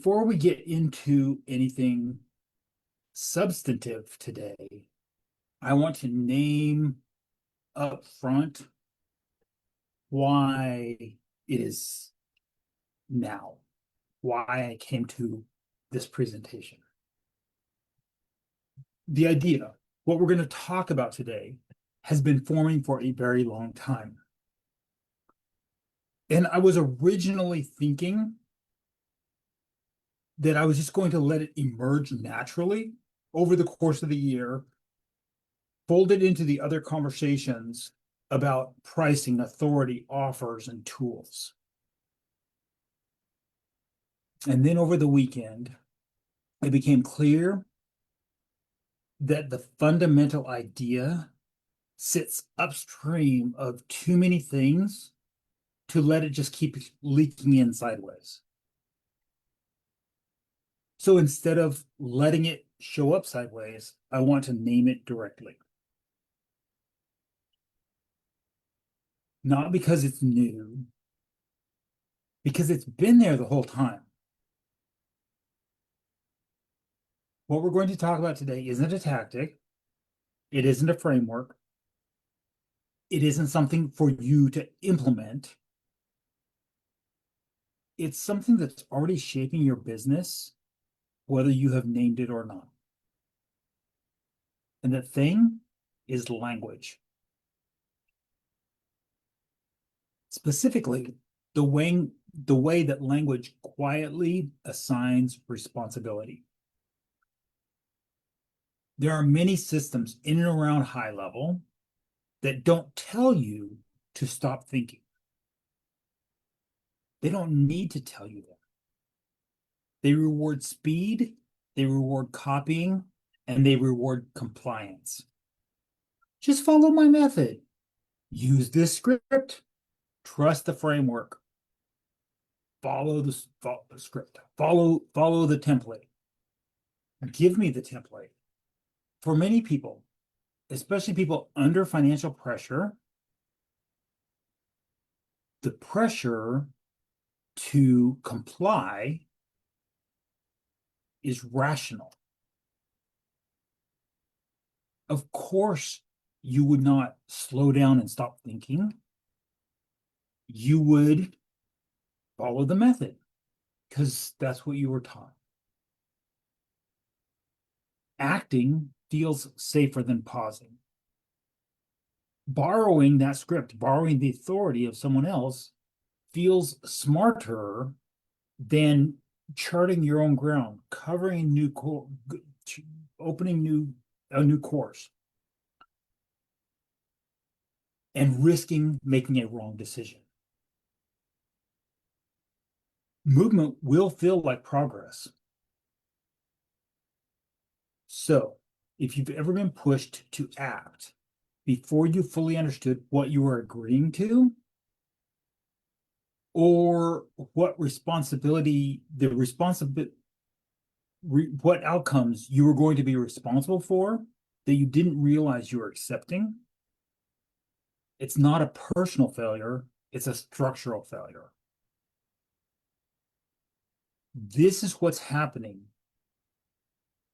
Before we get into anything substantive today, I want to name up front why it is now, why I came to this presentation. The idea, what we're going to talk about today, has been forming for a very long time. And I was originally thinking that I was just going to let it emerge naturally over the course of the year, folded into the other conversations about pricing, authority, offers, and tools. And then over the weekend, it became clear that the fundamental idea sits upstream of too many things to let it just keep leaking in sideways. So instead of letting it show up sideways, I want to name it directly. Not because it's new, because it's been there the whole time. What we're going to talk about today isn't a tactic. It isn't a framework. It isn't something for you to implement. It's something that's already shaping your business, whether you have named it or not. And the thing is language. Specifically, the way that language quietly assigns responsibility. There are many systems in and around high level that don't tell you to stop thinking. They don't need to tell you that. They reward speed, they reward copying, and they reward compliance. Just follow my method. Use this script. Trust the framework. Follow the script. Follow the template. Give me the template. For many people, especially people under financial pressure, the pressure to comply is rational. Of course, you would not slow down and stop thinking. You would follow the method because that's what you were taught. Acting feels safer than pausing. Borrowing that script, borrowing the authority of someone else feels smarter than charting your own ground, covering opening a new course, and risking making a wrong decision. Movement will feel like progress. So, if you've ever been pushed to act before you fully understood what you were agreeing to, or what what outcomes you were going to be responsible for that you didn't realize you were accepting, it's not a personal failure, it's a structural failure. This is what's happening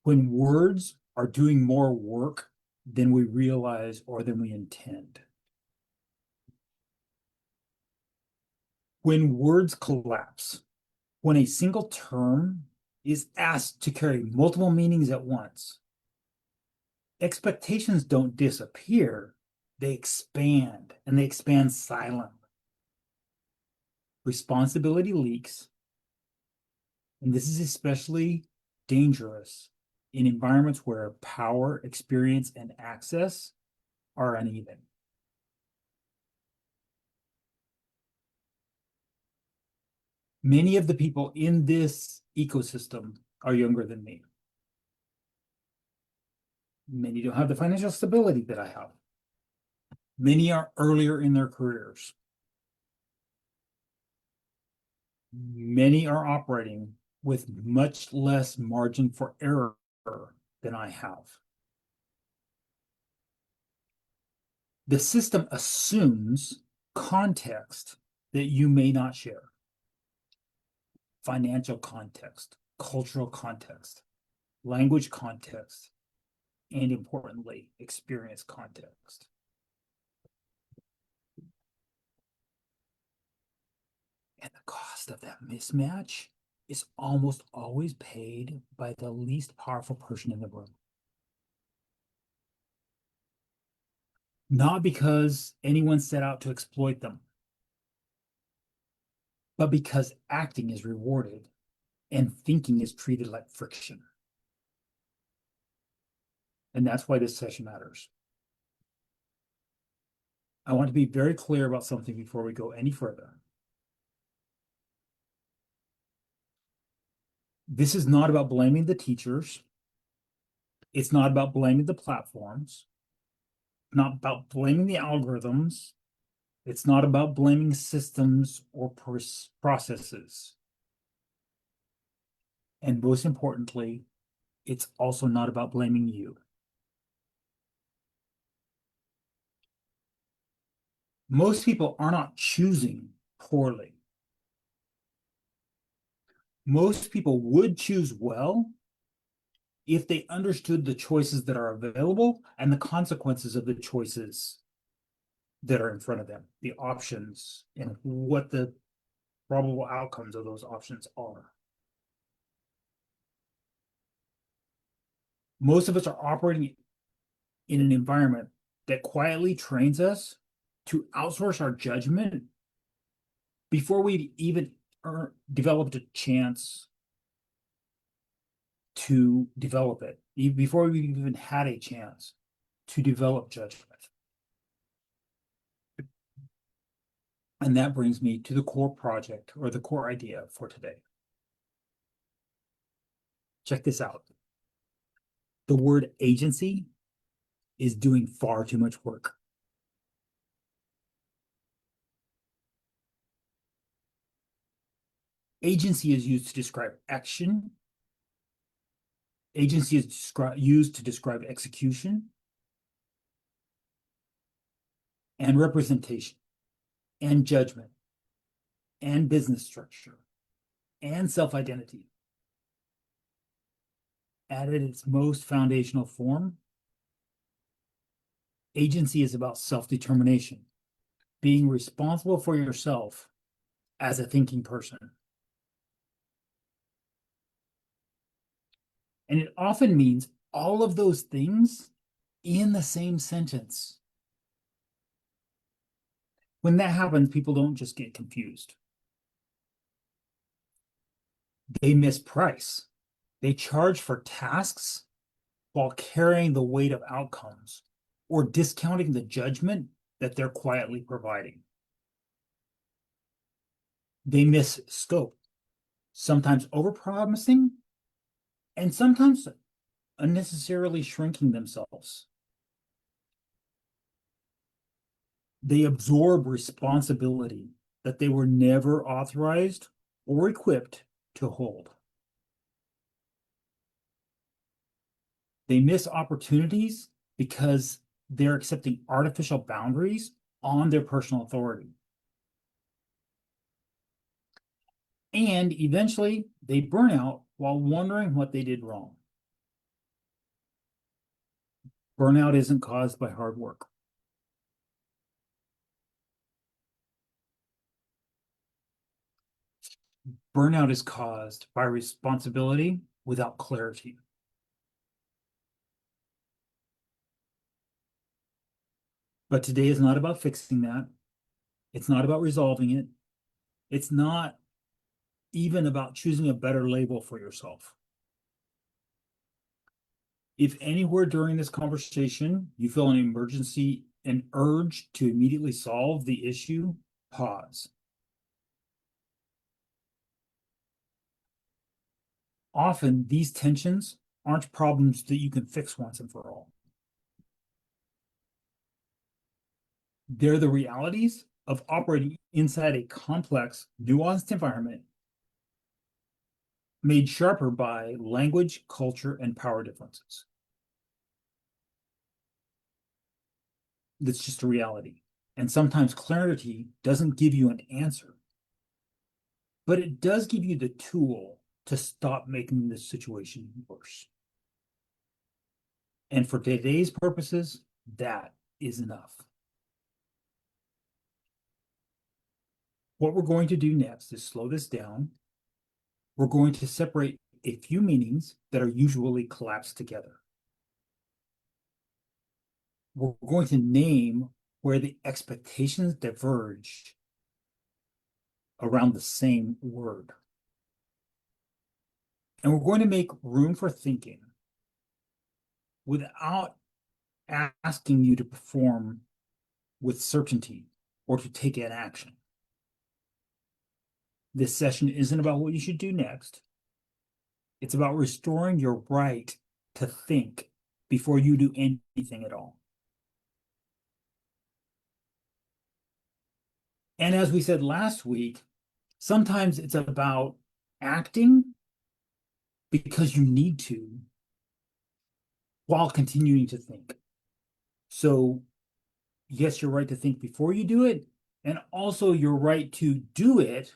when words are doing more work than we realize or than we intend. When words collapse, when a single term is asked to carry multiple meanings at once, expectations don't disappear, they expand, and they expand silently. Responsibility leaks, and this is especially dangerous in environments where power, experience, and access are uneven. Many of the people in this ecosystem are younger than me. Many don't have the financial stability that I have. Many are earlier in their careers. Many are operating with much less margin for error than I have. The system assumes context that you may not share. financial context, cultural context, language context, and importantly, experience context. And the cost of that mismatch is almost always paid by the least powerful person in the room. Not because anyone set out to exploit them, but because acting is rewarded and thinking is treated like friction. And that's why this session matters. I want to be very clear about something before we go any further. This is not about blaming the teachers. It's not about blaming the platforms. Not about blaming the algorithms. It's not about blaming systems or processes. And most importantly, it's also not about blaming you. Most people are not choosing poorly. Most people would choose well if they understood the choices that are available and the consequences of the choices that are in front of them, the options, and what the probable outcomes of those options are. Most of us are operating in an environment that quietly trains us to outsource our judgment before we've even developed a chance to develop it, before we've even had a chance to develop judgment. And that brings me to the core project or the core idea for today. Check this out. The word agency is doing far too much work. Agency is used to describe action. Agency is used to describe execution and representation and judgment and business structure and self-identity. At its most foundational form, agency is about self-determination, being responsible for yourself as a thinking person. And it often means all of those things in the same sentence. When that happens, people don't just get confused. They misprice. They charge for tasks while carrying the weight of outcomes or discounting the judgment that they're quietly providing. They miss scope, sometimes overpromising and sometimes unnecessarily shrinking themselves. They absorb responsibility that they were never authorized or equipped to hold. They miss opportunities because they're accepting artificial boundaries on their personal authority. And eventually, they burn out while wondering what they did wrong. Burnout isn't caused by hard work. Burnout is caused by responsibility without clarity. But today is not about fixing that. It's not about resolving it. It's not even about choosing a better label for yourself. If anywhere during this conversation you feel an emergency, an urge to immediately solve the issue, pause. Often these tensions aren't problems that you can fix once and for all. They're the realities of operating inside a complex, nuanced environment made sharper by language, culture, and power differences. That's just a reality. And sometimes clarity doesn't give you an answer. but it does give you the tool to stop making the situation worse. And for today's purposes, that is enough. What we're going to do next is slow this down. We're going to separate a few meanings that are usually collapsed together. We're going to name where the expectations diverge around the same word. And we're going to make room for thinking without asking you to perform with certainty or to take an action. This session isn't about what you should do next. It's about restoring your right to think before you do anything at all. And as we said last week, sometimes it's about acting because you need to while continuing to think. So, yes, you're right to think before you do it, and also your right to do it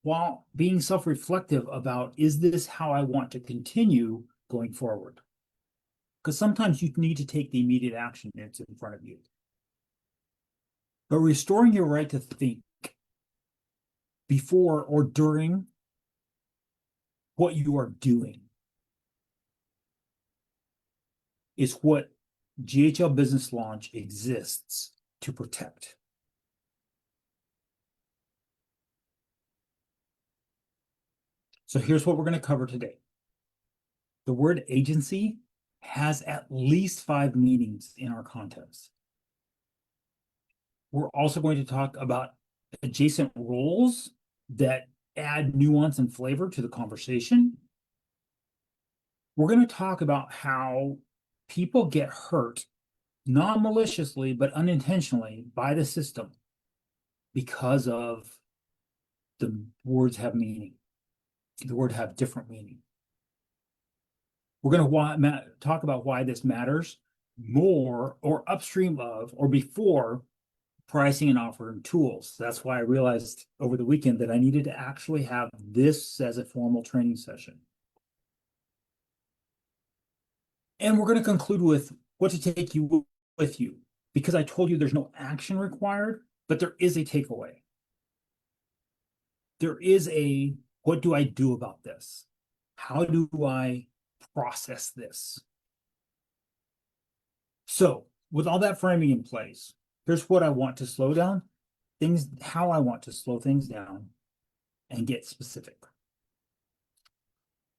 while being self-reflective about, is this how I want to continue going forward? Because sometimes you need to take the immediate action that's in front of you. But restoring your right to think before or during what you are doing is what GHL Business Launch exists to protect. So here's what we're going to cover today. The word agency has at least 5 meanings in our context. We're also going to talk about adjacent roles that add nuance and flavor to the conversation. We're going to talk about how people get hurt, not maliciously, but unintentionally by the system because of the words have meaning. The word have different meaning. We're going to talk about why this matters more or upstream of or before pricing and offering tools. That's why I realized over the weekend that I needed to actually have this as a formal training session. And we're going to conclude with what to take you with you, because I told you there's no action required, but there is a takeaway. There is a, what do I do about this? How do I process this? So with all that framing in place, here's what I want to slow down, how I want to slow things down and get specific.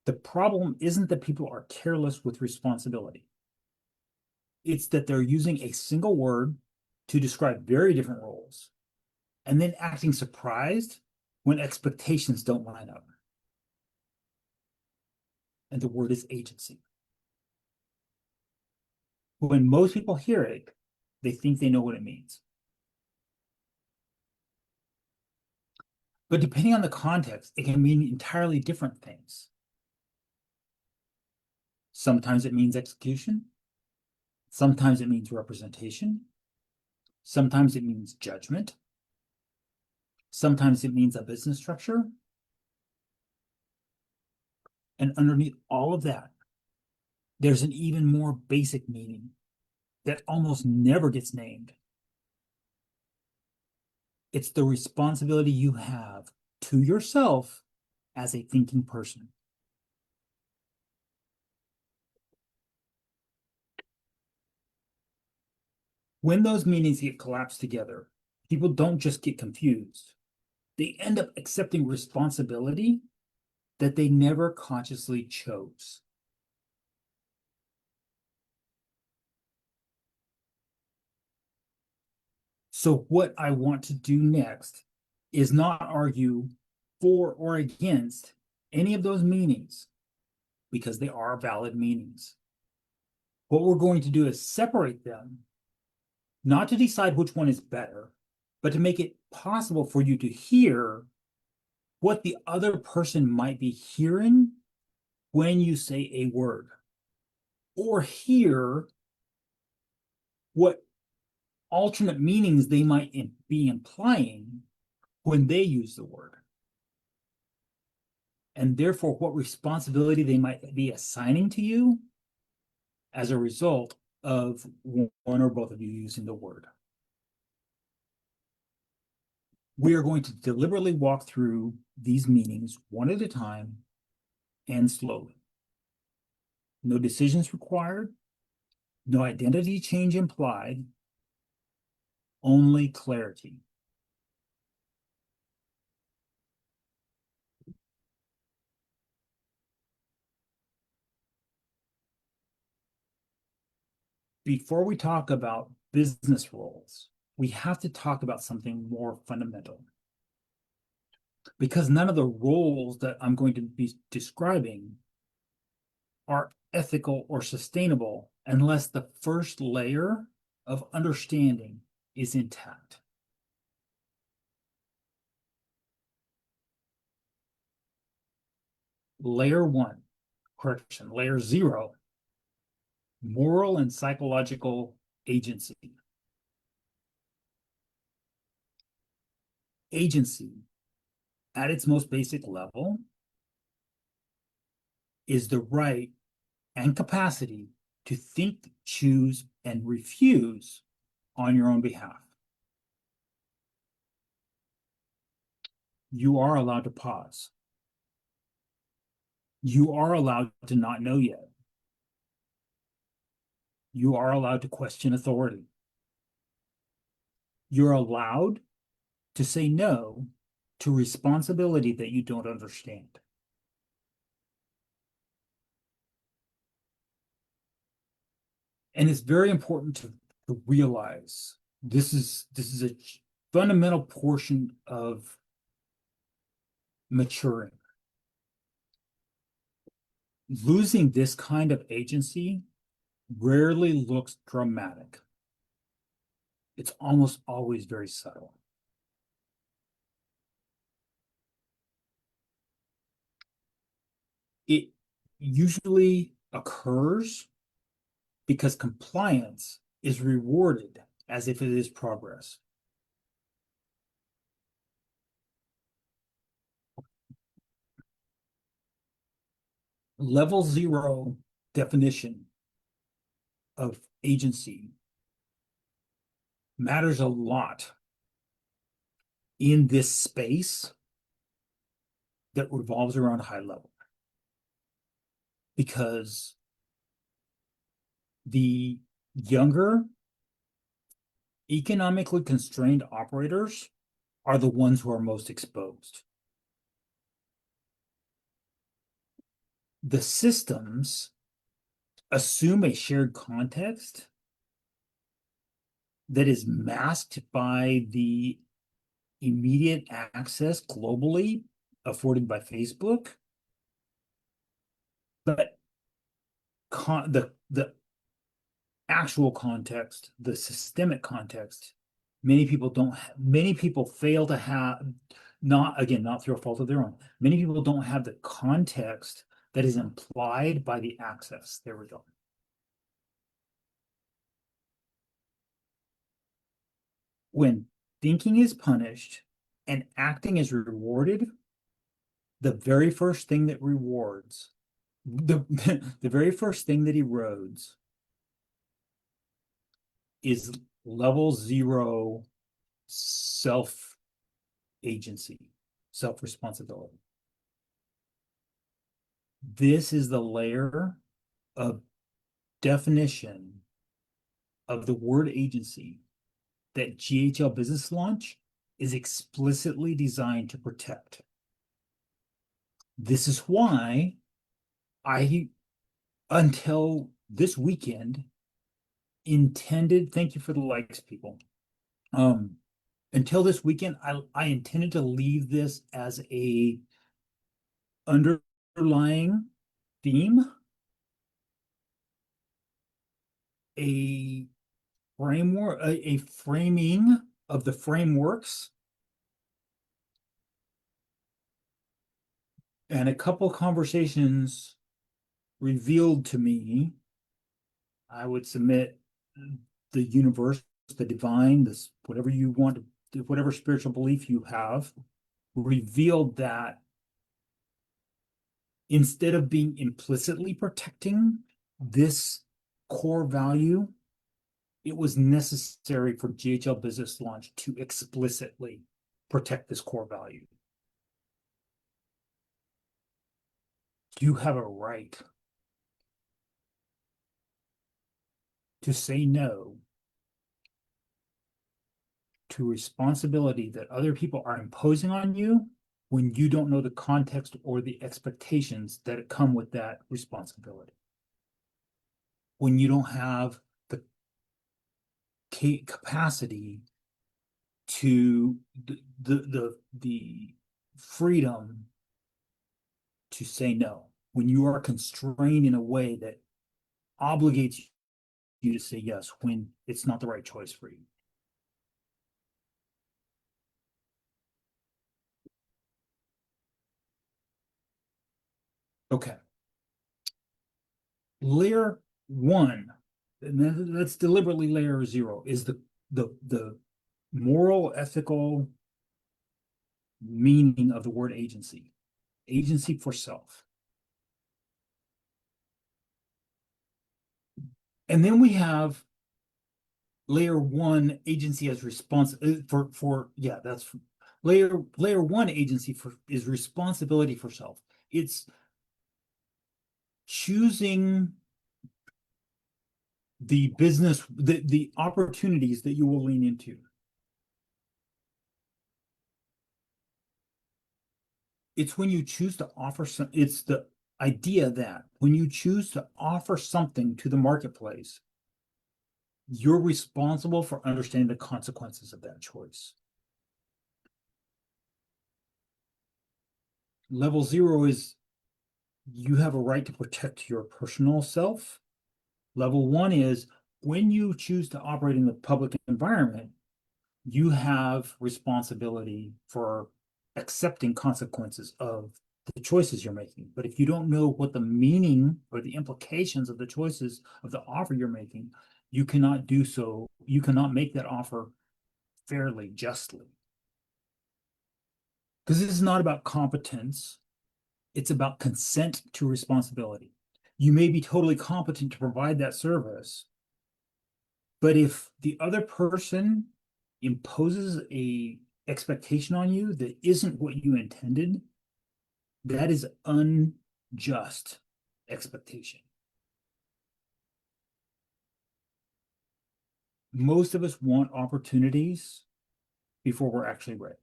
The problem isn't that people are careless with responsibility. It's that they're using a single word to describe very different roles and then acting surprised when expectations don't line up. And the word is agency. When most people hear it, they think they know what it means. But depending on the context, it can mean entirely different things. Sometimes it means execution. Sometimes it means representation. Sometimes it means judgment. Sometimes it means a business structure. And underneath all of that, there's an even more basic meaning that almost never gets named. It's the responsibility you have to yourself as a thinking person. When those meanings get collapsed together, people don't just get confused. They end up accepting responsibility that they never consciously chose. So what I want to do next is not argue for or against any of those meanings, because they are valid meanings. What we're going to do is separate them, not to decide which one is better, but to make it possible for you to hear what the other person might be hearing when you say a word, or hear what alternate meanings they might be implying when they use the word. and therefore what responsibility they might be assigning to you as a result of one or both of you using the word. We are going to deliberately walk through these meanings one at a time and slowly. No decisions required, no identity change implied, only clarity. Before we talk about business roles, we have to talk about something more fundamental. Because none of the roles that I'm going to be describing are ethical or sustainable unless the first layer of understanding is intact. Layer 1, correction, layer 0, moral and psychological agency. Agency, at its most basic level, is the right and capacity to think, choose, and refuse on your own behalf. You are allowed to pause. You are allowed to not know yet. You are allowed to question authority. You're allowed to say no to responsibility that you don't understand. And it's very important to realize this is a fundamental portion of maturing. Losing this kind of agency rarely looks dramatic. It's almost always very subtle. It usually occurs because compliance is rewarded as if it is progress. Level 0 definition of agency matters a lot in this space that revolves around high level, because the younger economically constrained operators are the ones who are most exposed. The systems assume a shared context that is masked by the immediate access globally afforded by Facebook, but the actual context, the systemic context, many people don't. Many people fail to have. Not again, not through a fault of their own. Many people don't have the context that is implied by the access. There we go. When thinking is punished and acting is rewarded, the very first thing that rewards, the very first thing that erodes is level 0 self agency, self responsibility. This is the layer of definition of the word agency that GHL Business Launch is explicitly designed to protect. This is why I, until this weekend, intended, thank you for the likes, people. Until this weekend, I intended to leave this as a underlying theme, a framework, a framing of the frameworks, and a couple conversations revealed to me, I would submit, the universe, the divine, this whatever you want, whatever spiritual belief you have, revealed that Instead of being implicitly protecting this core value, it was necessary for GHL Business Launch to explicitly protect this core value. You have a right to say no to responsibility that other people are imposing on you when you don't know the context or the expectations that come with that responsibility. When you don't have the capacity to the freedom to say no, when you are constrained in a way that obligates you to say yes when it's not the right choice for you. Okay. Layer one, and that's deliberately layer zero, is the moral, ethical meaning of the word agency. Agency for self. And then we have layer one, agency as response for yeah, that's layer one, agency for is responsibility for self. It's choosing the business, the opportunities that you will lean into. It's when you choose to offer some, it's the idea that when you choose to offer something to the marketplace, you're responsible for understanding the consequences of that choice. Level zero is you have a right to protect your personal self. Level one is when you choose to operate in the public environment, you have responsibility for accepting consequences of the choices you're making. But if you don't know what the meaning or the implications of the choices of the offer you're making, you cannot do so. You cannot make that offer fairly, justly. Because this is not about competence. It's about consent to responsibility. You may be totally competent to provide that service, but if the other person imposes a expectation on you that isn't what you intended, that is unjust expectation. Most of us want opportunities before we're actually ready.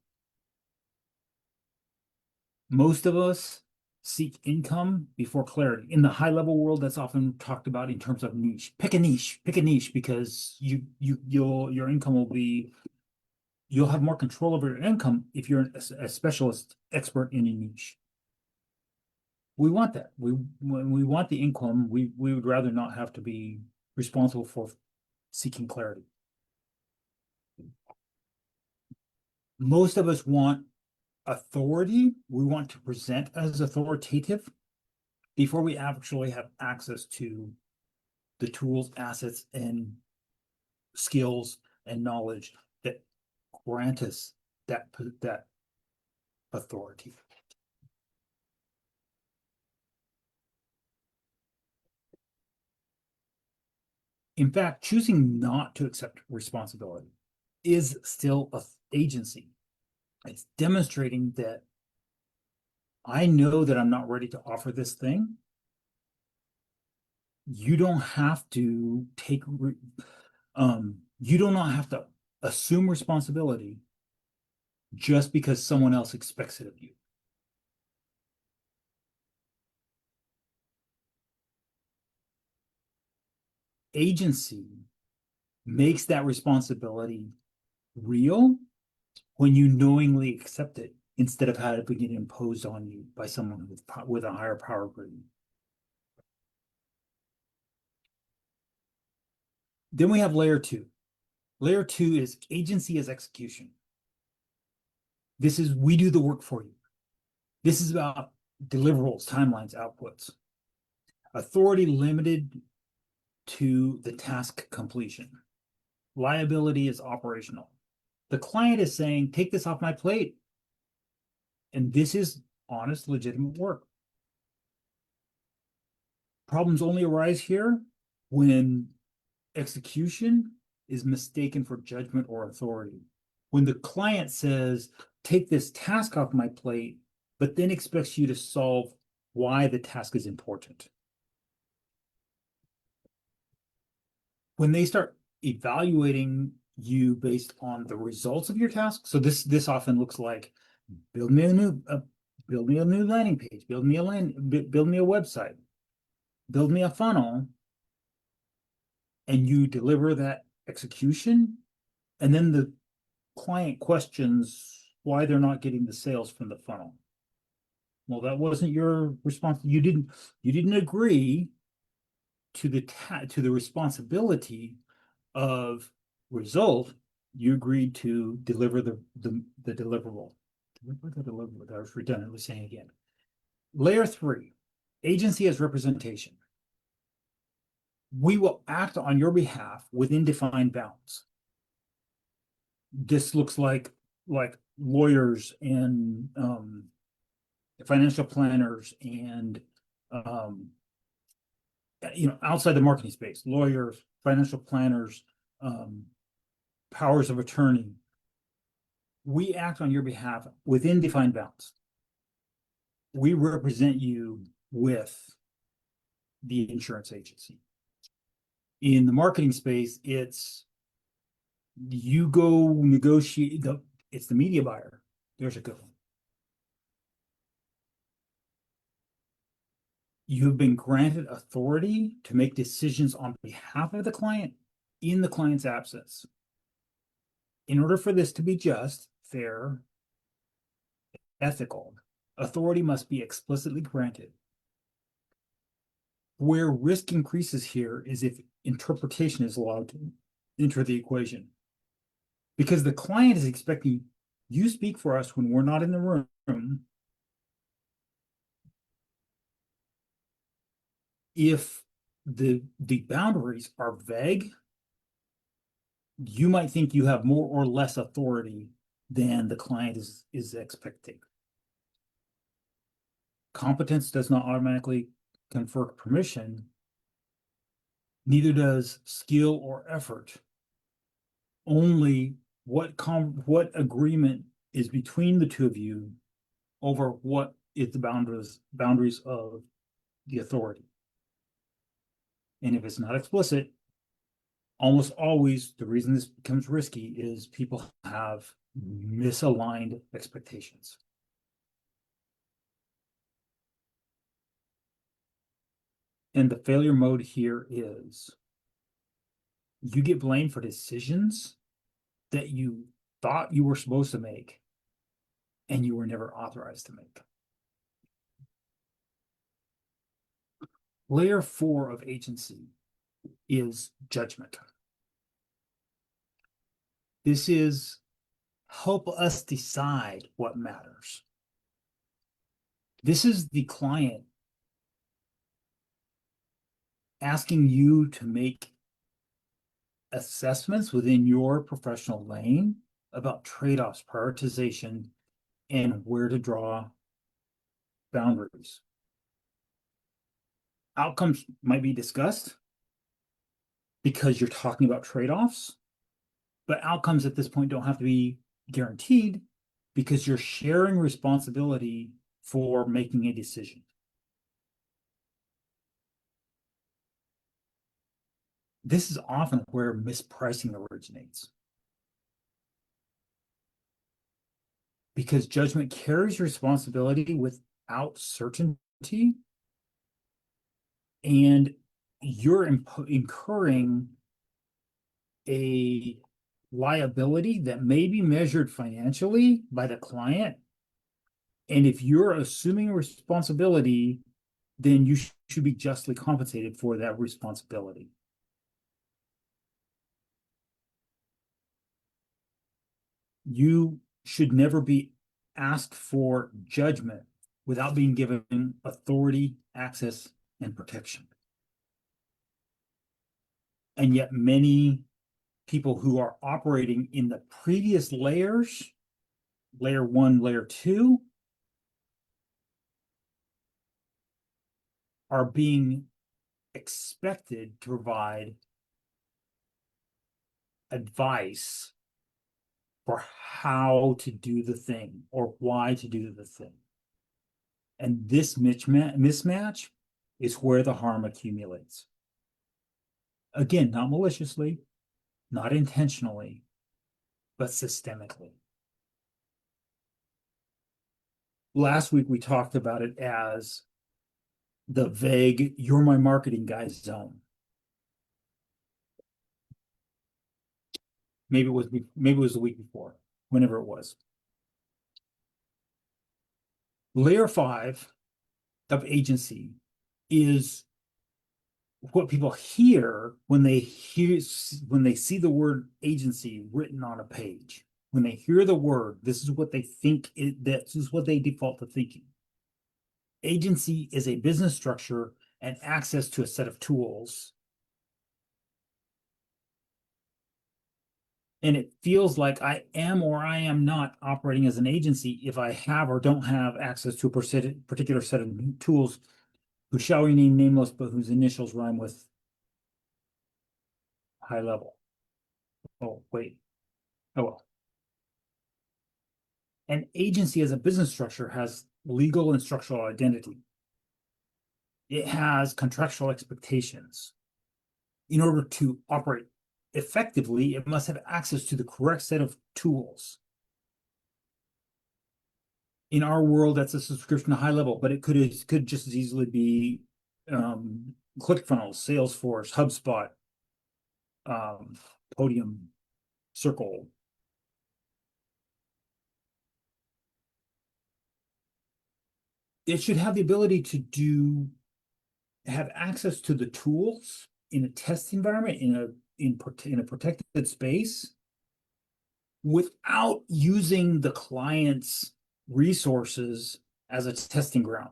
Most of us seek income before clarity. In the high level world, that's often talked about in terms of niche. Pick a niche because your income will be, you'll have more control over your income if you're a specialist expert in a niche. We want that. When we want the income, we would rather not have to be responsible for seeking clarity. Most of us want authority. We want to present as authoritative before we actually have access to the tools, assets, and skills and knowledge that grant us that authority. In fact, choosing not to accept responsibility is still an agency. It's demonstrating that I know that I'm not ready to offer this thing. You don't have to you do not have to assume responsibility just because someone else expects it of you. Agency makes that responsibility real when you knowingly accept it instead of having it imposed on you by someone with a higher power grading. Then we have layer two. Layer two is agency as execution. This is we do the work for you. This is about deliverables, timelines, outputs. Authority limited to the task completion. Liability is operational. The client is saying, take this off my plate. And this is honest, legitimate work. Problems only arise here when execution is mistaken for judgment or authority. When the client says, take this task off my plate, but then expects you to solve why the task is important. When they start evaluating you based on the results of your task, so this often looks like build me a new landing page, build me a website, build me a funnel, and you deliver that execution, and then the client questions why they're not getting the sales from the funnel. Well, that wasn't your response. You didn't agree to the responsibility of result. You agreed to deliver the deliverable. Deliver the deliverable. I was redundantly saying again. Layer 3, agency as representation. We will act on your behalf within defined bounds. This looks like lawyers and financial planners and outside the marketing space, lawyers, financial planners, powers of attorney. We act on your behalf within defined bounds. We represent you with the insurance agency. In the marketing space, it's you go negotiate it's the media buyer. There's a good one. You've been granted authority to make decisions on behalf of the client in the client's absence. In order for this to be just, fair, ethical, authority must be explicitly granted. Where risk increases here is if interpretation is allowed to enter the equation. Because the client is expecting you speak for us when we're not in the room. If the boundaries are vague, you might think you have more or less authority than the client is expecting. Competence does not automatically confer permission, neither does skill or effort. Only what agreement is between the two of you over what is the boundaries of the authority. And if it's not explicit, almost always the reason this becomes risky is people have misaligned expectations. And the failure mode here is you get blamed for decisions that you thought you were supposed to make and you were never authorized to make. Layer 4 of agency is judgment. This is help us decide what matters. This is the client asking you to make assessments within your professional lane about trade-offs, prioritization, and where to draw boundaries. Outcomes might be discussed because you're talking about trade-offs, but outcomes at this point don't have to be guaranteed because you're sharing responsibility for making a decision. This is often where mispricing originates. Because judgment carries responsibility without certainty, and you're incurring a liability that may be measured financially by the client. And if you're assuming responsibility, then you should be justly compensated for that responsibility. You should never be asked for judgment without being given authority, access, and protection. And yet many people who are operating in the previous layers, layer 1, layer 2, are being expected to provide advice for how to do the thing or why to do the thing. And this mismatch is where the harm accumulates. Again, not maliciously, not intentionally, but systemically. Last week, we talked about it as the vague, you're my marketing guy zone. Maybe it was the week before, whenever it was. Layer 5 of agency is what people hear when they see the word agency written on a page. When they hear the word, this is what they think this is what they default to thinking. Agency is a business structure and access to a set of tools. And it feels like I am or I am not operating as an agency if I have or don't have access to a particular set of tools who shall remain nameless, but whose initials rhyme with high level. Oh, wait. Oh, well. An agency as a business structure has legal and structural identity. It has contractual expectations. In order to operate effectively, it must have access to the correct set of tools. In our world, that's a subscription to high level, but it could just as easily be ClickFunnels, Salesforce, HubSpot, Podium, Circle. It should have the ability to have access to the tools in a test environment, in a protected space, without using the client's resources as a testing ground.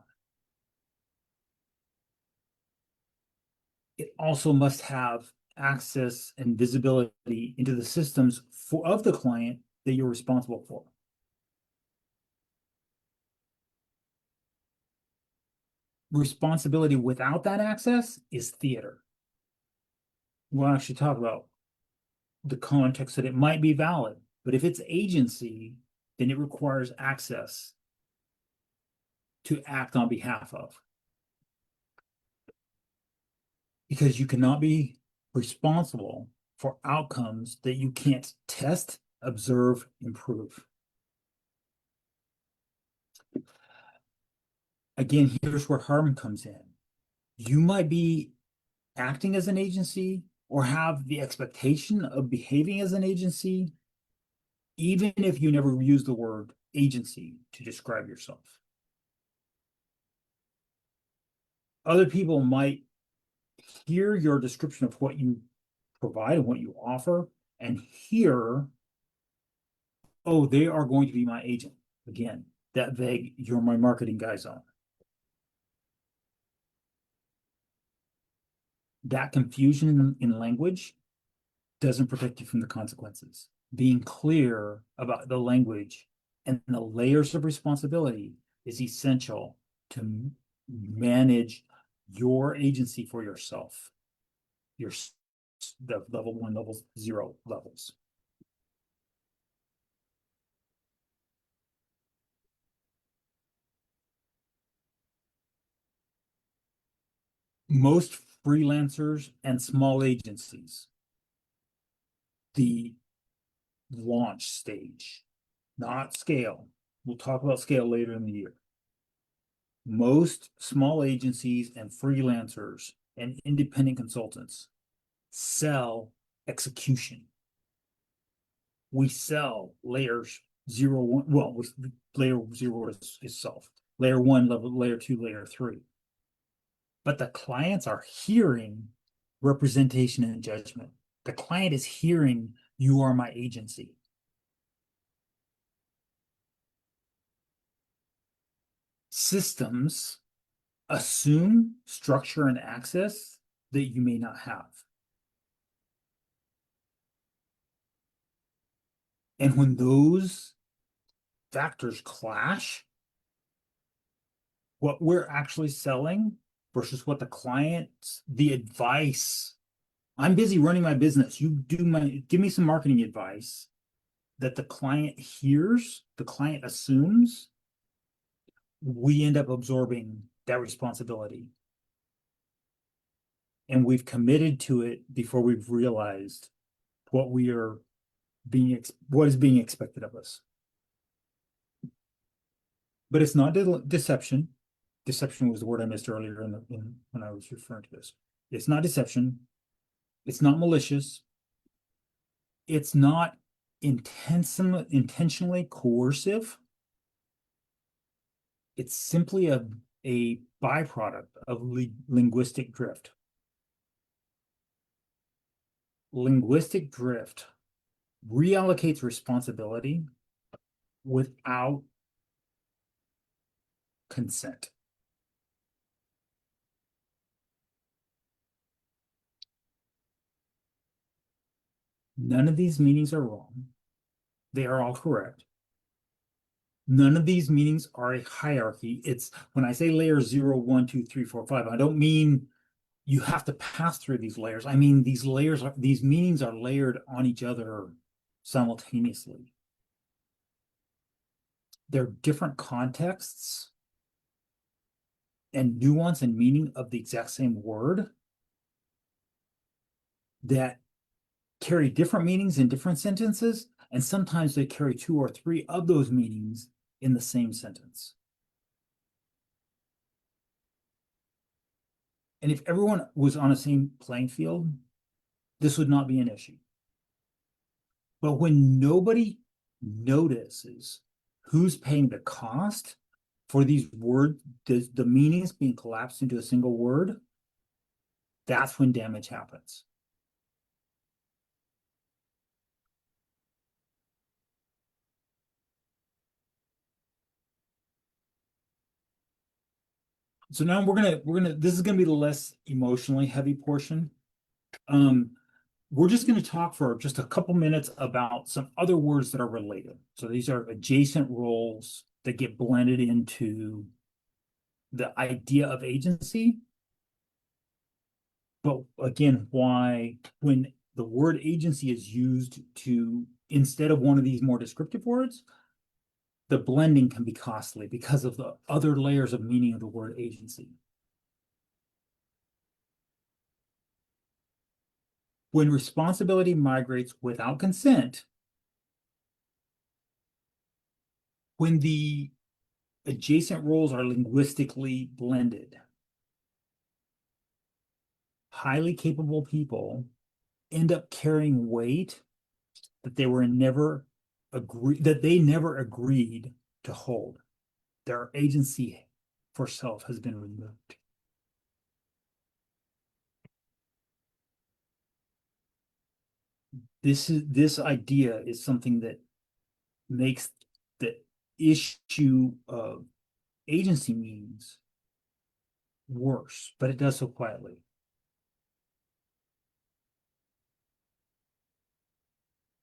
It also must have access and visibility into the systems of the client that you're responsible for. Responsibility without that access is theater. We'll actually talk about the context that it might be valid, but if it's agency, then it requires access to act on behalf of. Because you cannot be responsible for outcomes that you can't test, observe, improve. Again, here's where harm comes in. You might be acting as an agency or have the expectation of behaving as an agency, even if you never use the word agency to describe yourself. Other people might hear your description of what you provide and what you offer and hear, oh, they are going to be my agent. Again, that vague, you're my marketing guy zone. That confusion in language doesn't protect you from the consequences. Being clear about the language and the layers of responsibility is essential to manage your agency for yourself, the level 1, level 0 levels. Most freelancers and small agencies, the launch stage, not scale. We'll talk about scale later in the year. Most small agencies and freelancers and independent consultants sell execution. We sell layers 0, 1. Well, layer 0 is self. Layer 1, layer 2, layer 3. But the clients are hearing representation and judgment. The client is hearing, you are my agency. Systems assume structure and access that you may not have. And when those factors clash, what we're actually selling versus what the advice. I'm busy running my business. Give me some marketing advice that the client hears, the client assumes, we end up absorbing that responsibility. And we've committed to it before we've realized what what is being expected of us. But it's not deception. Deception was the word I missed earlier when I was referring to this. It's not deception. It's not malicious. It's not intentionally coercive. It's simply a byproduct of linguistic drift. Linguistic drift reallocates responsibility without consent. None of these meanings are wrong. They are all correct. None of these meanings are a hierarchy. It's when I say layer 0, 1, 2, 3, 4, 5, I don't mean you have to pass through these layers. I mean these meanings are layered on each other simultaneously. They're different contexts and nuance and meaning of the exact same word that carry different meanings in different sentences, and sometimes they carry 2 or 3 of those meanings in the same sentence. And if everyone was on the same playing field, this would not be an issue. But when nobody notices who's paying the cost for these words, the meanings being collapsed into a single word, that's when damage happens. So now this is gonna be the less emotionally heavy portion. We're just going to talk for just a couple minutes about some other words that are related. So these are adjacent roles that get blended into the idea of agency. But again, why when the word agency is used to instead of one of these more descriptive words, the blending can be costly because of the other layers of meaning of the word agency. When responsibility migrates without consent, when the adjacent roles are linguistically blended, highly capable people end up carrying weight that they never agreed to hold. Their agency for self has been removed. This idea is something that makes the issue of agency means worse, but it does so quietly.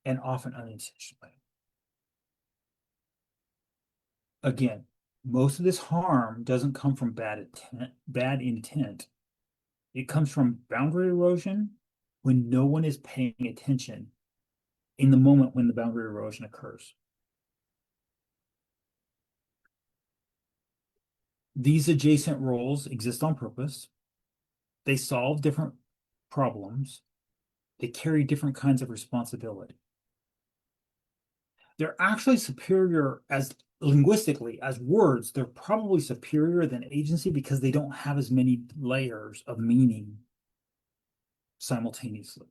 And often unintentionally. Again, most of this harm doesn't come from bad intent. It comes from boundary erosion when no one is paying attention in the moment when the boundary erosion occurs. These adjacent roles exist on purpose. They solve different problems. They carry different kinds of responsibility. They're actually superior as linguistically, as words, they're probably superior than agency because they don't have as many layers of meaning simultaneously.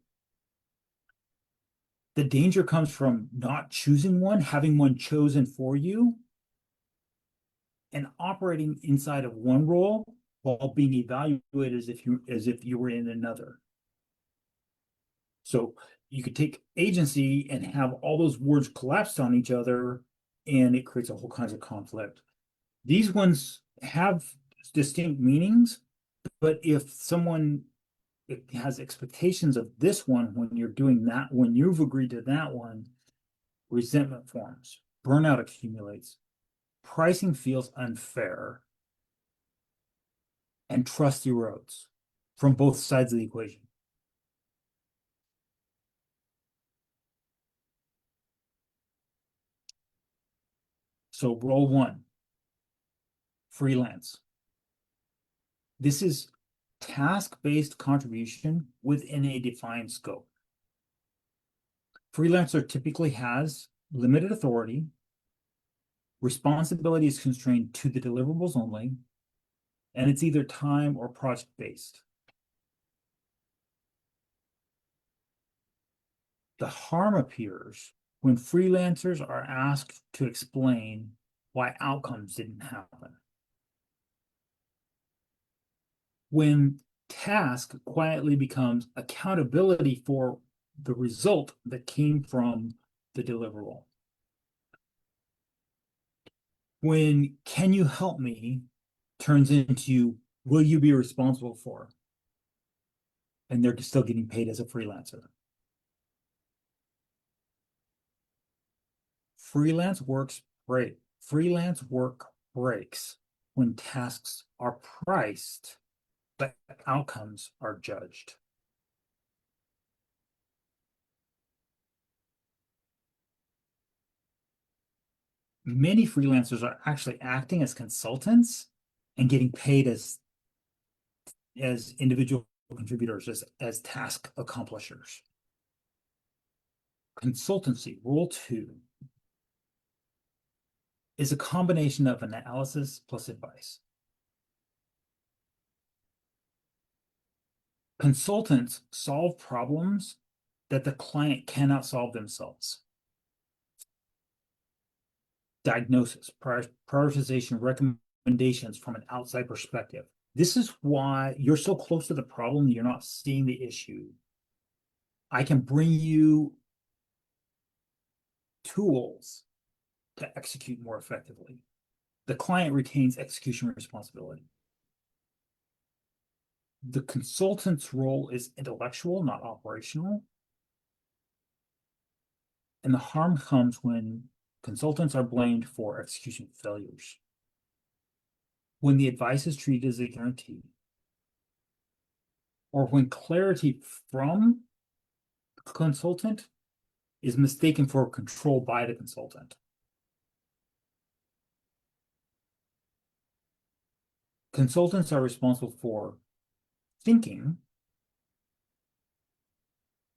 The danger comes from not choosing one, having one chosen for you, and operating inside of one role while being evaluated as if you were in another. So you could take agency and have all those words collapsed on each other, and it creates a whole kinds of conflict. These ones have distinct meanings, but if someone has expectations of this one when you're doing that, when you've agreed to that one, resentment forms, burnout accumulates, pricing feels unfair, and trust erodes from both sides of the equation. So role one, freelance. This is task-based contribution within a defined scope. Freelancer typically has limited authority, responsibility is constrained to the deliverables only, and it's either time or project-based. The harm appears when freelancers are asked to explain why outcomes didn't happen. When task quietly becomes accountability for the result that came from the deliverable. When can you help me turns into will you be responsible for? And they're still getting paid as a freelancer. Freelance work breaks when tasks are priced, but outcomes are judged. Many freelancers are actually acting as consultants and getting paid as individual contributors, as task accomplishers. Consultancy, rule two, is a combination of analysis plus advice. Consultants solve problems that the client cannot solve themselves. Diagnosis, prioritization, recommendations from an outside perspective. This is why you're so close to the problem, you're not seeing the issue. I can bring you tools to execute more effectively. The client retains execution responsibility. The consultant's role is intellectual, not operational. And the harm comes when consultants are blamed for execution failures. When the advice is treated as a guarantee, or when clarity from the consultant is mistaken for control by the consultant. Consultants are responsible for thinking,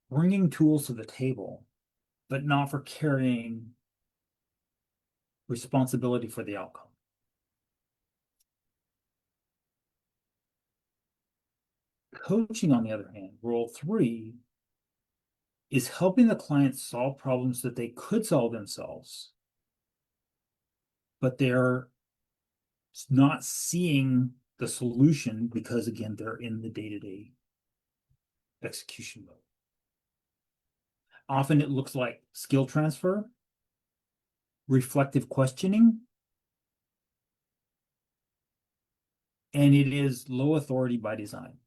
bringing tools to the table, but not for carrying responsibility for the outcome. Coaching, on the other hand, role three, is helping the client solve problems that they could solve themselves, but they're not seeing the solution because, again, they're in the day-to-day execution mode. Often it looks like skill transfer, reflective questioning, and it is low authority by design.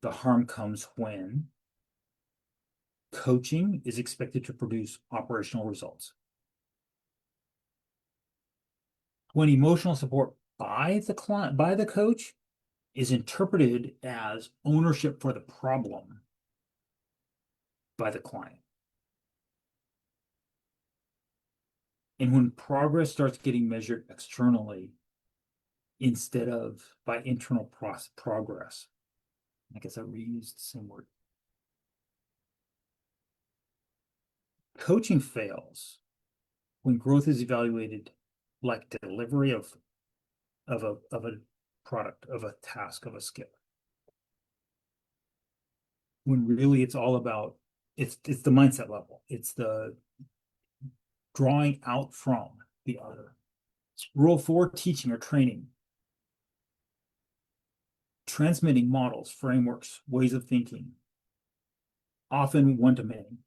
The harm comes when coaching is expected to produce operational results. When emotional support by the client, by the coach, is interpreted as ownership for the problem by the client. And when progress starts getting measured externally instead of by internal progress. I guess I reused the same word. Coaching fails when growth is evaluated like delivery of a product, of a task, of a skill. When really it's all about it's the mindset level. It's the drawing out from the other. Role four, teaching or training. Transmitting models, frameworks, ways of thinking, often one to many.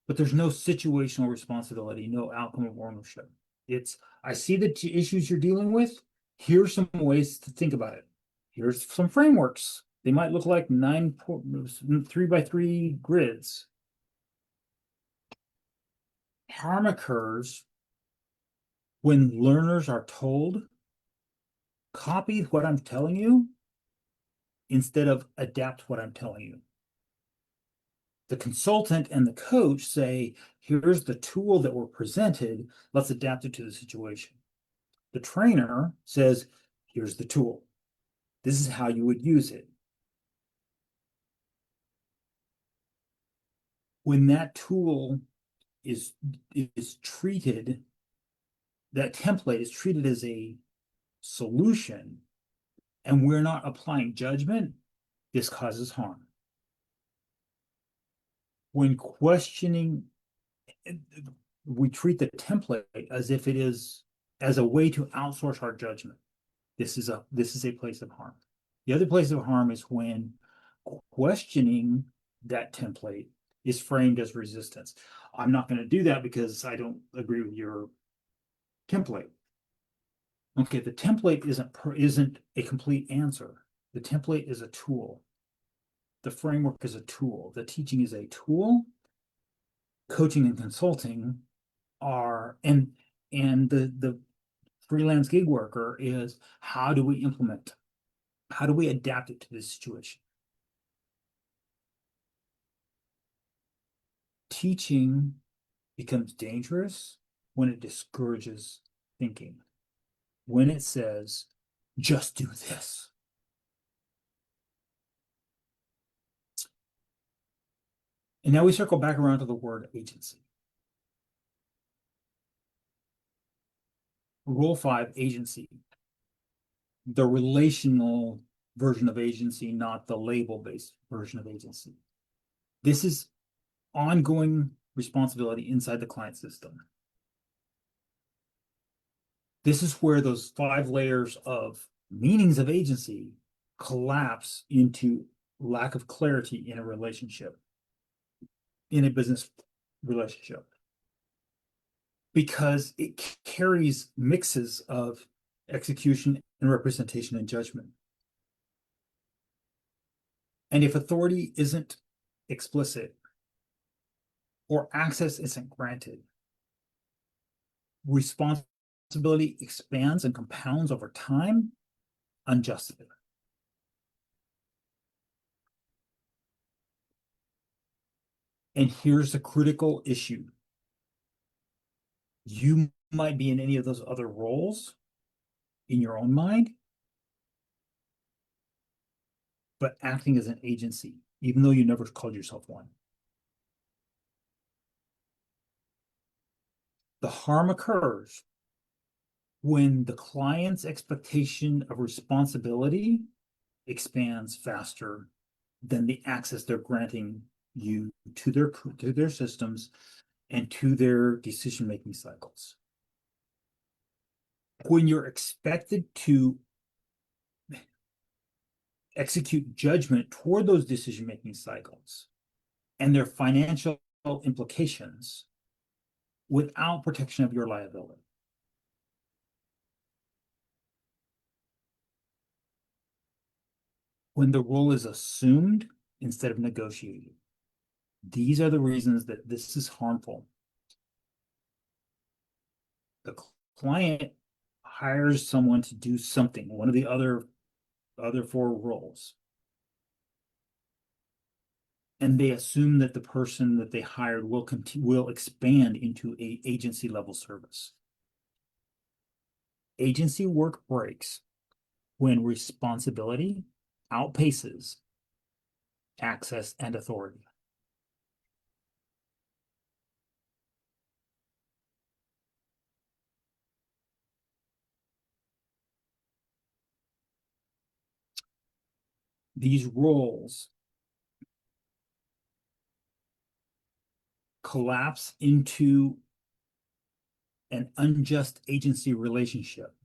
But there's no situational responsibility, no outcome of ownership. It's, I see the issues you're dealing with. Here's some ways to think about it. Here's some frameworks. They might look like 3x3 grids. Harm occurs when learners are told Copy what I'm telling you instead of adapt what I'm telling you. The consultant and the coach say, here's the tool that we're presented, let's adapt it to the situation. The trainer says, here's the tool. This is how you would use it. When that tool is treated, that template is treated as a solution, and we're not applying judgment, this causes harm. When questioning, we treat the template as if it is as a way to outsource our judgment. This is a place of harm. The other place of harm is when questioning that template is framed as resistance. I'm not going to do that because I don't agree with your template. Okay, the template isn't a complete answer. The template is a tool. The framework is a tool. The teaching is a tool. Coaching and consulting are, and the freelance gig worker is, how do we implement? How do we adapt it to this situation? Teaching becomes dangerous when it discourages thinking, when it says, just do this. And now we circle back around to the word agency. Rule 5, agency. The relational version of agency, not the label-based version of agency. This is ongoing responsibility inside the client system. This is where those 5 layers of meanings of agency collapse into lack of clarity in a relationship, in a business relationship, because it carries mixes of execution and representation and judgment. And if authority isn't explicit or access isn't granted, responsibility expands and compounds over time unjustly. And here's the critical issue. You might be in any of those other roles in your own mind, but acting as an agency, even though you never called yourself one. The harm occurs when the client's expectation of responsibility expands faster than the access they're granting you to their systems and to their decision-making cycles. When you're expected to execute judgment toward those decision-making cycles and their financial implications without protection of your liability. When the role is assumed instead of negotiated. These are the reasons that this is harmful. The client hires someone to do something, one of the other 4 roles, and they assume that the person that they hired will expand into a agency level service. Agency work breaks when responsibility outpaces access and authority. These roles collapse into an unjust agency relationship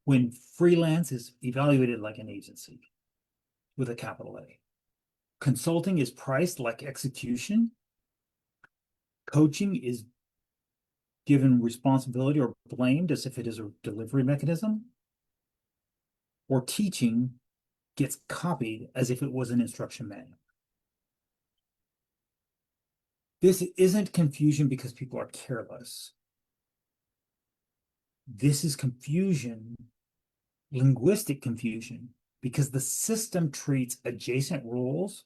when freelance is evaluated like an agency with a capital A. Consulting is priced like execution. Coaching is given responsibility or blamed as if it is a delivery mechanism. Or teaching gets copied as if it was an instruction manual. This isn't confusion because people are careless. This is confusion Linguistic confusion, because the system treats adjacent roles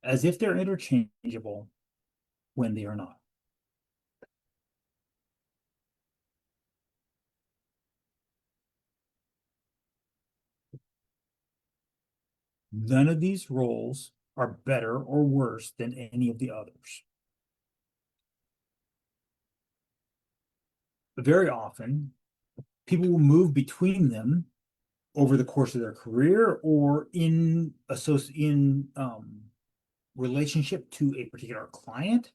as if they're interchangeable when they are not. None of these roles are better or worse than any of the others. But very often, people will move between them over the course of their career or in relationship to a particular client.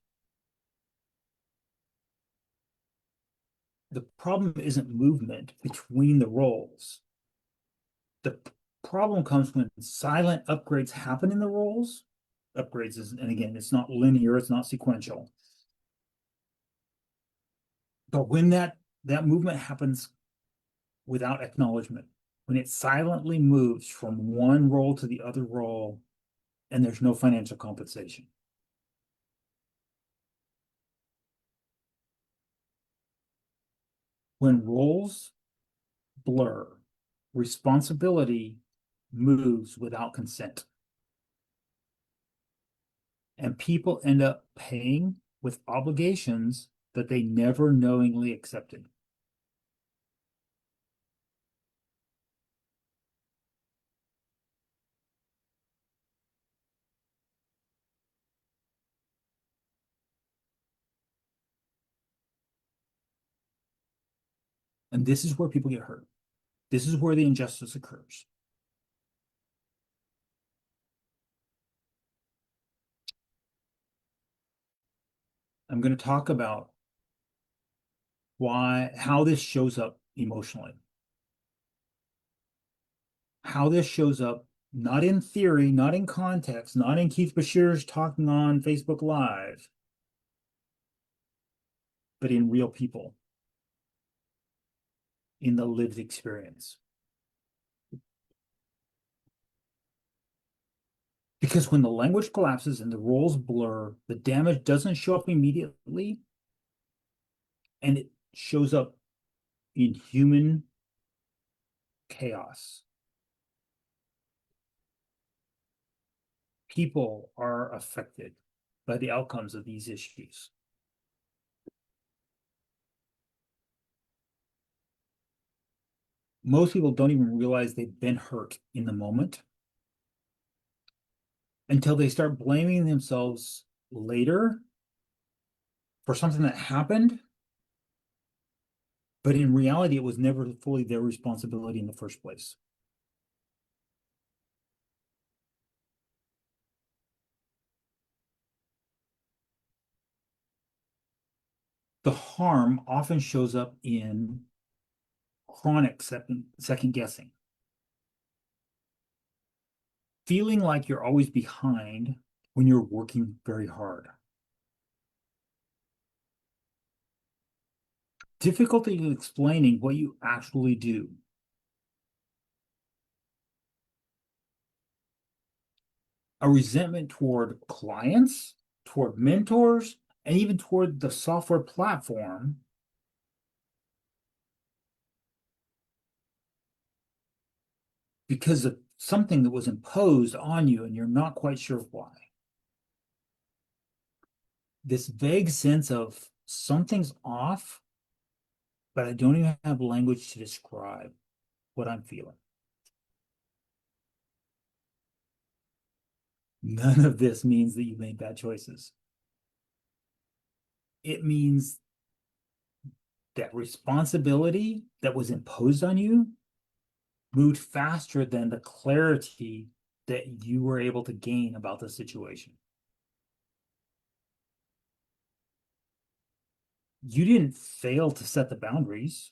The problem isn't movement between the roles. The problem comes when silent upgrades happen in the roles. Upgrades is, and again, it's not linear, it's not sequential. But when that movement happens without acknowledgement, when it silently moves from one role to the other role, and there's no financial compensation. When roles blur, responsibility moves without consent. And people end up paying with obligations that they never knowingly accepted. And this is where people get hurt. This is where the injustice occurs. I'm going to talk about how this shows up emotionally, how this shows up not in theory, not in context, not in Keith Bashir's talking on Facebook Live, but in real people, in the lived experience. Because when the language collapses and the roles blur, the damage doesn't show up immediately, and it shows up in human chaos. People are affected by the outcomes of these issues. Most people don't even realize they've been hurt in the moment until they start blaming themselves later for something that happened, but in reality, it was never fully their responsibility in the first place. The harm often shows up in chronic second guessing, feeling like you're always behind when you're working very hard, difficulty explaining what you actually do, a resentment toward clients, toward mentors, and even toward the software platform because of something that was imposed on you and you're not quite sure why. This vague sense of something's off, but I don't even have language to describe what I'm feeling. None of this means that you made bad choices. It means that responsibility that was imposed on you moved faster than the clarity that you were able to gain about the situation. You didn't fail to set the boundaries.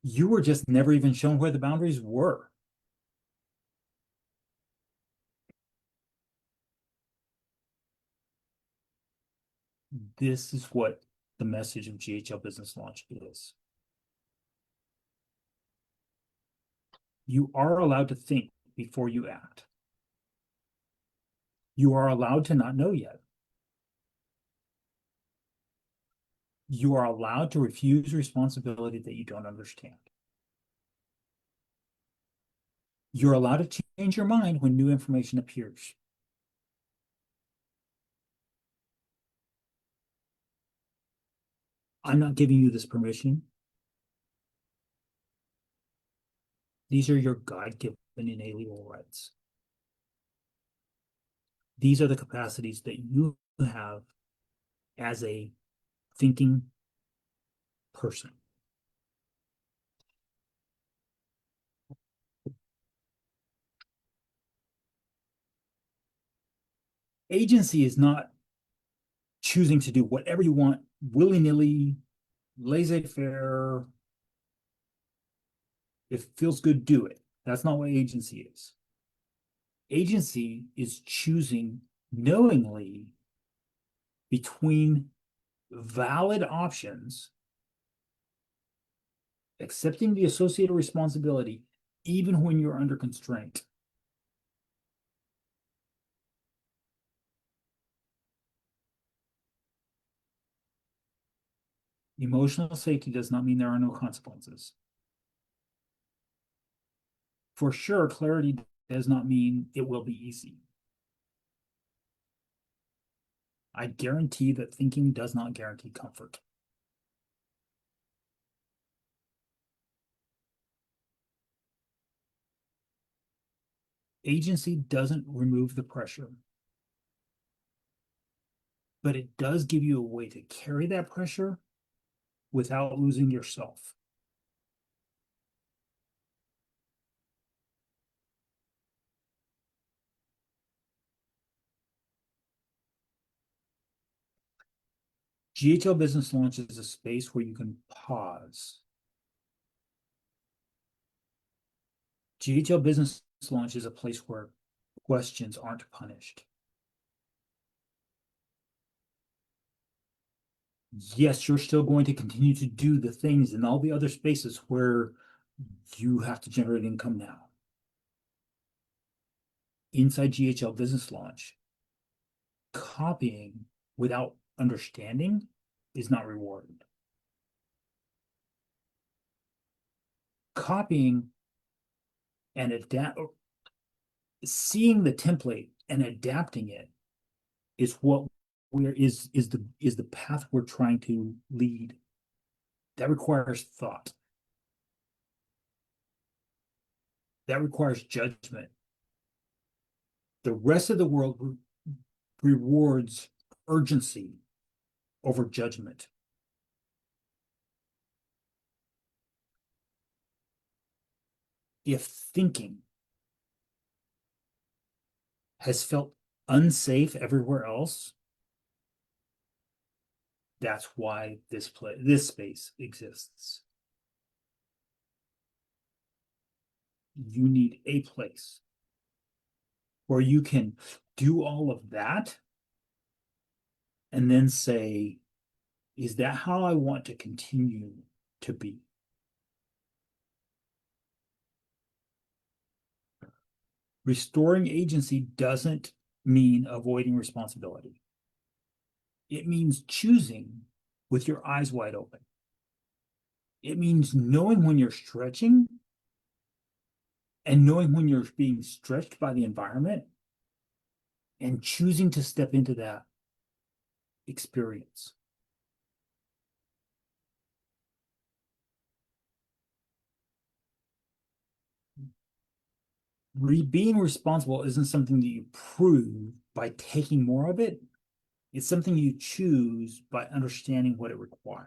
You were just never even shown where the boundaries were. This is what the message of GHL Business Launch is. You are allowed to think before you act. You are allowed to not know yet. You are allowed to refuse responsibility that you don't understand. You're allowed to change your mind when new information appears. I'm not giving you this permission. These are your God-given inalienable rights. These are the capacities that you have as a thinking person. Agency is not choosing to do whatever you want willy-nilly, laissez-faire. If it feels good, do it. That's not what agency is. Agency is choosing knowingly between valid options, accepting the associated responsibility, even when you're under constraint. Emotional safety does not mean there are no consequences. For sure, clarity does not mean it will be easy. I guarantee that thinking does not guarantee comfort. Agency doesn't remove the pressure, but it does give you a way to carry that pressure without losing yourself. GHL Business Launch is a space where you can pause. GHL Business Launch is a place where questions aren't punished. Yes, you're still going to continue to do the things in all the other spaces where you have to generate income now. Inside GHL Business Launch, copying without understanding is not rewarded. Copying and seeing the template and adapting it is what is the path we're trying to lead. That requires thought. That requires judgment. The rest of the world rewards urgency over judgment. If thinking has felt unsafe everywhere else, that's why this space exists. You need a place where you can do all of that and then say, is that how I want to continue to be? Restoring agency doesn't mean avoiding responsibility. It means choosing with your eyes wide open. It means knowing when you're stretching and knowing when you're being stretched by the environment and choosing to step into that experience. Being responsible isn't something that you prove by taking more of it. It's something you choose by understanding what it requires.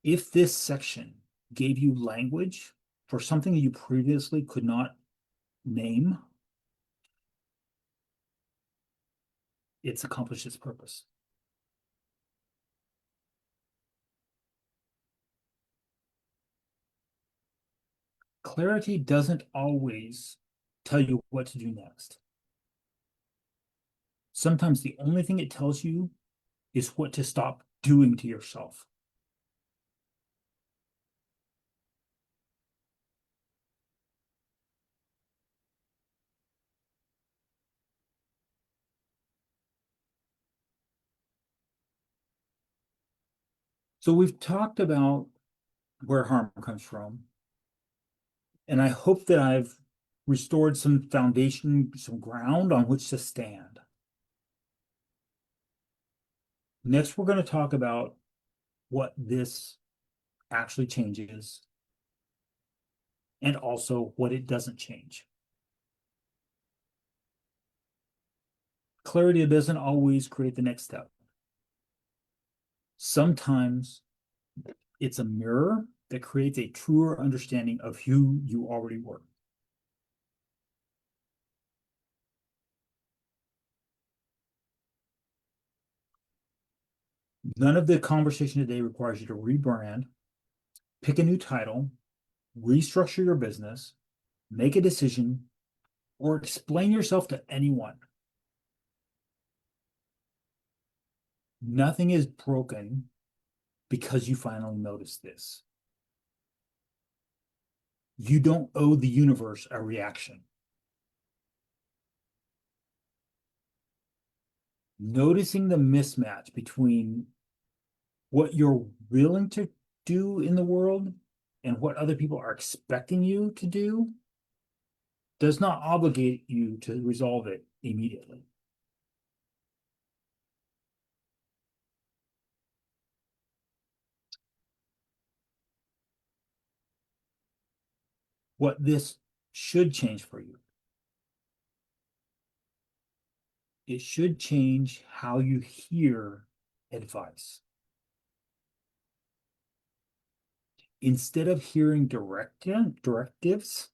If this section gave you language for something that you previously could not name, it's accomplished its purpose. Clarity doesn't always tell you what to do next. Sometimes the only thing it tells you is what to stop doing to yourself. So we've talked about where harm comes from, and I hope that I've restored some foundation, some ground on which to stand. Next, we're going to talk about what this actually changes and also what it doesn't change. Clarity doesn't always create the next step. Sometimes it's a mirror that creates a truer understanding of who you already were. None of the conversation today requires you to rebrand, pick a new title, restructure your business, make a decision, or explain yourself to anyone. Nothing is broken because you finally noticed this. You don't owe the universe a reaction. Noticing the mismatch between what you're willing to do in the world and what other people are expecting you to do does not obligate you to resolve it immediately. What this should change for you, it should change how you hear advice. Instead of hearing directives,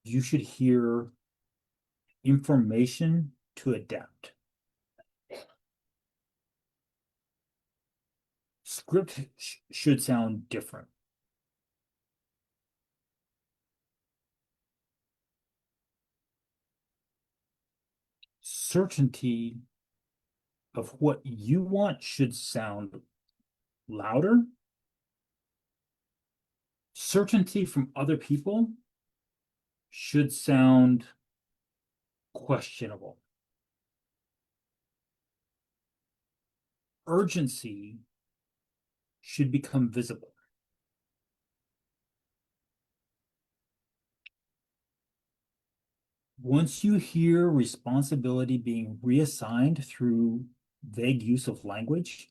you should hear information to adapt. Script should sound different. Certainty of what you want should sound louder. Certainty from other people should sound questionable. Urgency should become visible. Once you hear responsibility being reassigned through vague use of language,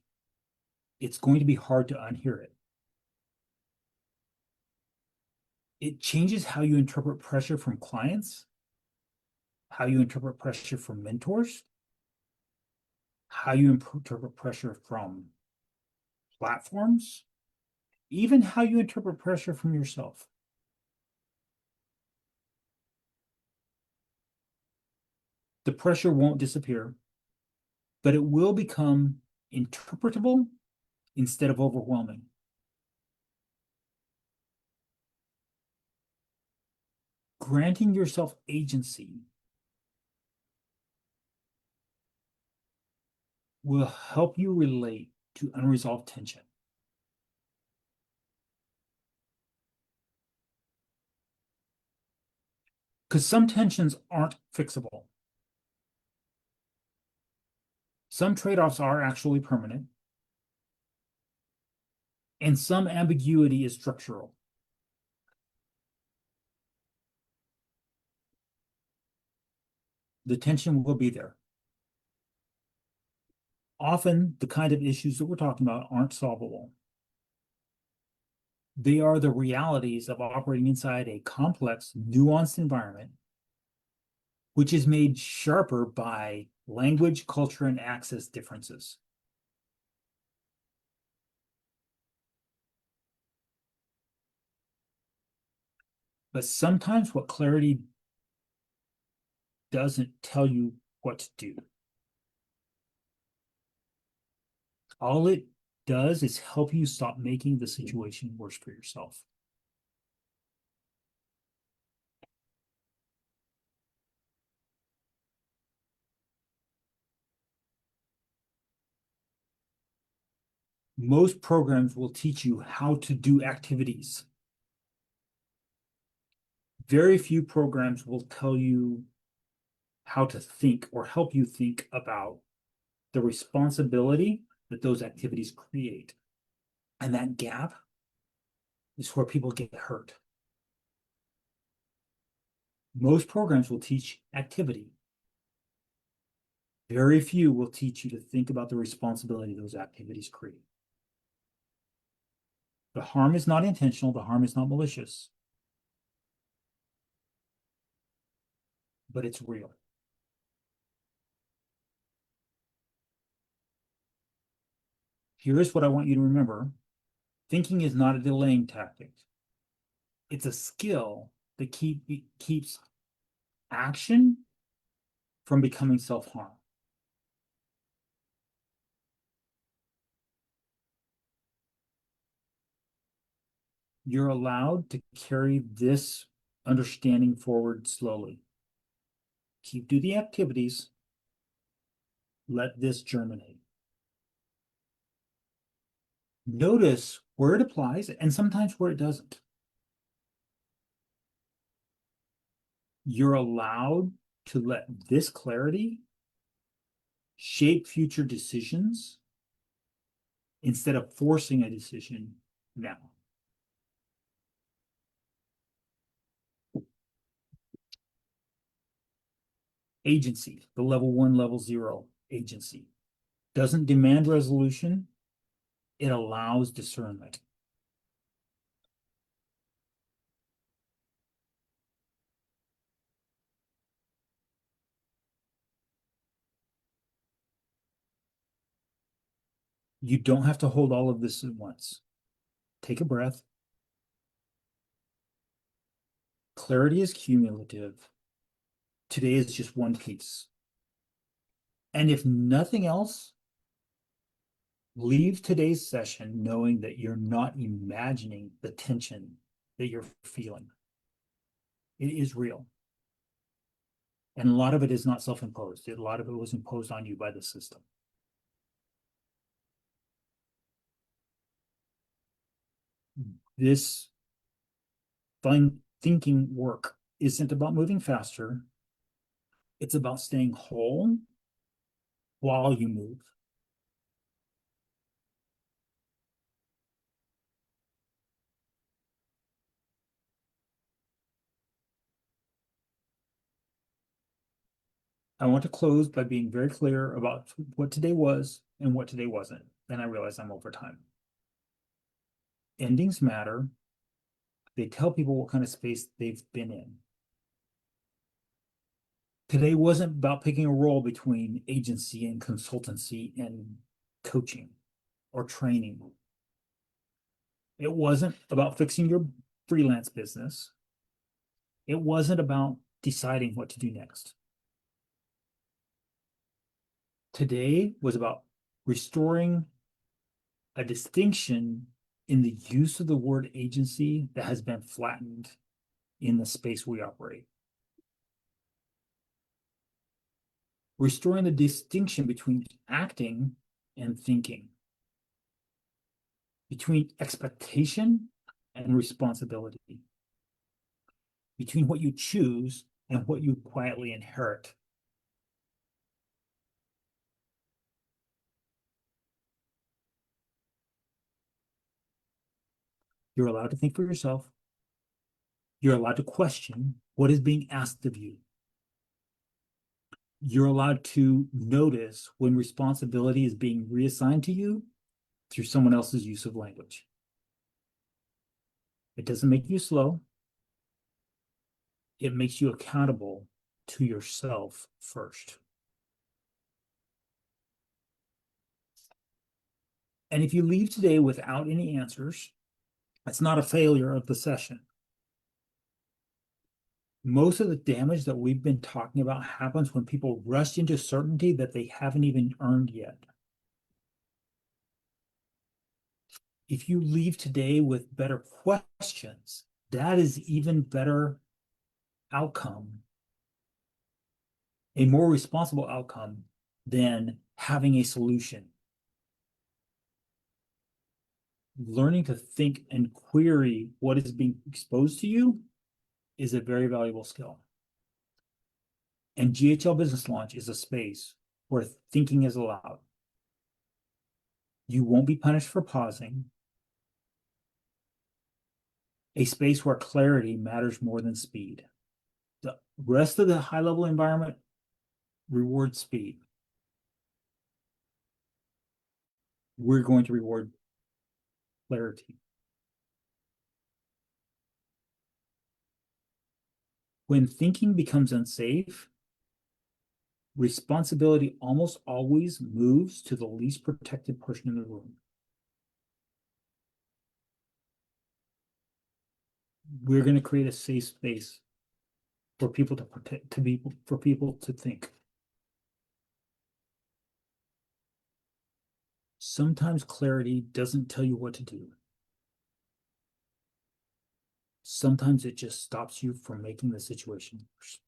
it's going to be hard to unhear it. It changes how you interpret pressure from clients, how you interpret pressure from mentors, how you interpret pressure from platforms, even how you interpret pressure from yourself. The pressure won't disappear, but it will become interpretable instead of overwhelming. Granting yourself agency will help you relate to unresolved tension. Because some tensions aren't fixable. Some trade-offs are actually permanent, and some ambiguity is structural. The tension will be there. Often, the kind of issues that we're talking about aren't solvable. They are the realities of operating inside a complex, nuanced environment, which is made sharper by language, culture, and access differences. But sometimes what clarity doesn't tell you what to do. All it does is help you stop making the situation worse for yourself. Most programs will teach you how to do activities. Very few programs will tell you how to think or help you think about the responsibility that those activities create. And that gap is where people get hurt. Most programs will teach activity. Very few will teach you to think about the responsibility those activities create. The harm is not intentional. The harm is not malicious. But it's real. Here's what I want you to remember. Thinking is not a delaying tactic. It's a skill that keeps action from becoming self-harm. You're allowed to carry this understanding forward slowly. Do the activities. Let this germinate. Notice where it applies and sometimes where it doesn't. You're allowed to let this clarity shape future decisions instead of forcing a decision now. Agency, the level 1, level 0 agency, doesn't demand resolution. It allows discernment. You don't have to hold all of this at once. Take a breath. Clarity is cumulative. Today is just one piece. And if nothing else, leave today's session knowing that you're not imagining the tension that you're feeling. It is real. And a lot of it is not self-imposed. A lot of it was imposed on you by the system. This fun thinking work isn't about moving faster. It's about staying whole while you move. I want to close by being very clear about what today was and what today wasn't. Then I realize I'm over time. Endings matter. They tell people what kind of space they've been in. Today wasn't about picking a role between agency and consultancy and coaching or training. It wasn't about fixing your freelance business. It wasn't about deciding what to do next. Today was about restoring a distinction in the use of the word agency that has been flattened in the space we operate. Restoring the distinction between acting and thinking, between expectation and responsibility, between what you choose and what you quietly inherit. You're allowed to think for yourself. You're allowed to question what is being asked of you. You're allowed to notice when responsibility is being reassigned to you through someone else's use of language. It doesn't make you slow. It makes you accountable to yourself first. And if you leave today without any answers, that's not a failure of the session. Most of the damage that we've been talking about happens when people rush into certainty that they haven't even earned yet. If you leave today with better questions, that is even better outcome, a more responsible outcome than having a solution. Learning to think and query what is being exposed to you is a very valuable skill. And GHL Business Launch is a space where thinking is allowed. You won't be punished for pausing. A space where clarity matters more than speed. The rest of the high level environment rewards speed. We're going to reward clarity. When thinking becomes unsafe, responsibility almost always moves to the least protected person in the room. We're going to create a safe space for people to protect, for people to think. Sometimes clarity doesn't tell you what to do. Sometimes it just stops you from making the situation worse.